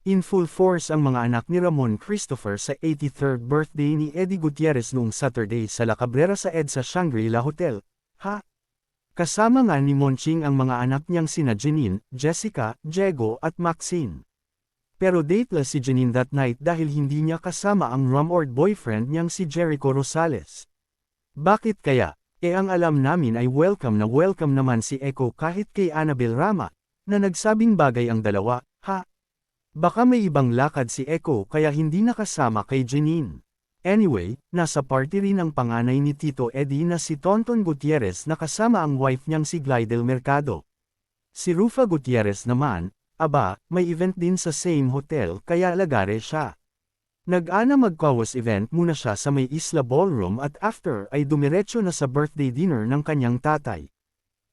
In full force ang mga anak ni Ramon Christopher sa 83rd birthday ni Eddie Gutierrez noong Saturday sa La Cabrera sa EDSA Shangri-La Hotel. Ha? Kasama nga ni Monching ang mga anak niyang sina Janine, Jessica, Diego at Maxine. Pero dateless si Janine that night dahil hindi niya kasama ang rumored boyfriend niyang si Jericho Rosales. Bakit kaya? Ang alam namin ay welcome naman si Echo kahit kay Annabel Rama, na nagsabing bagay ang dalawa, ha? Baka may ibang lakad si Echo kaya hindi nakasama kay Janine. Anyway, nasa party rin ang panganay ni Tito Eddie na si Tonton Gutierrez na kasama ang wife niyang si Glidel Mercado. Si Rufa Gutierrez naman, may event din sa same hotel kaya lagare siya. Nag-ana magkawas event muna siya sa may Isla Ballroom at after ay dumiretso na sa birthday dinner ng kanyang tatay.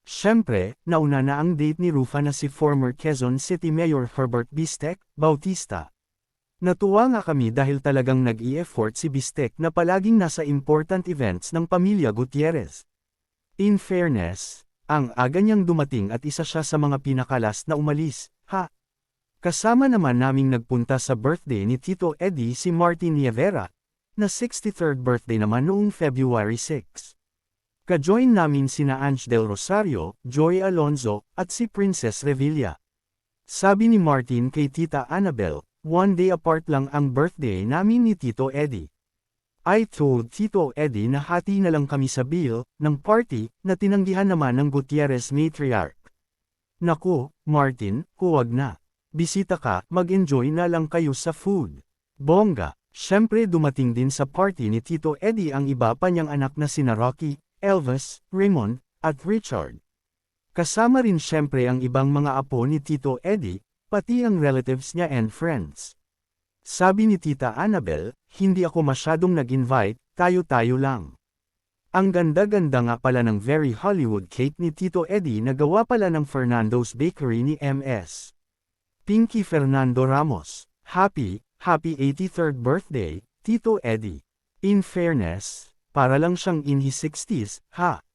Siyempre, nauna na ang date ni Rufa na si former Quezon City Mayor Herbert Bistek Bautista. Natuwa nga kami dahil talagang nag-i-effort si Bistek na palaging nasa important events ng pamilya Gutierrez. In fairness, ang aga niyang dumating at isa siya sa mga pinakalas na umalis, ha? Kasama naman naming nagpunta sa birthday ni Tito Eddie si Martin Nievera, na 63rd birthday naman noong February 6. Ka-join namin sina Ange Del Rosario, Joy Alonzo, at si Princess Revilla. Sabi ni Martin kay Tita Annabel, one day apart lang ang birthday namin ni Tito Eddie. I told Tito Eddie na hati na lang kami sa bill ng party na tinanggihan naman ng Gutierrez matriarch. Naku, Martin, huwag na. Bisita ka, mag-enjoy na lang kayo sa food. Bongga, syempre dumating din sa party ni Tito Eddie ang iba pa niyang anak na sina Rocky, Elvis, Raymond, at Richard. Kasama rin syempre ang ibang mga apo ni Tito Eddie, pati ang relatives niya and friends. Sabi ni Tita Annabel, hindi ako masyadong nag-invite, tayo-tayo lang. Ang ganda-ganda nga pala ng very Hollywood cake ni Tito Eddie na gawa pala ng Fernando's Bakery ni MS. Pinky Fernando Ramos, happy 83rd birthday, Tito Eddie. In fairness, para lang siyang in his 60s, ha?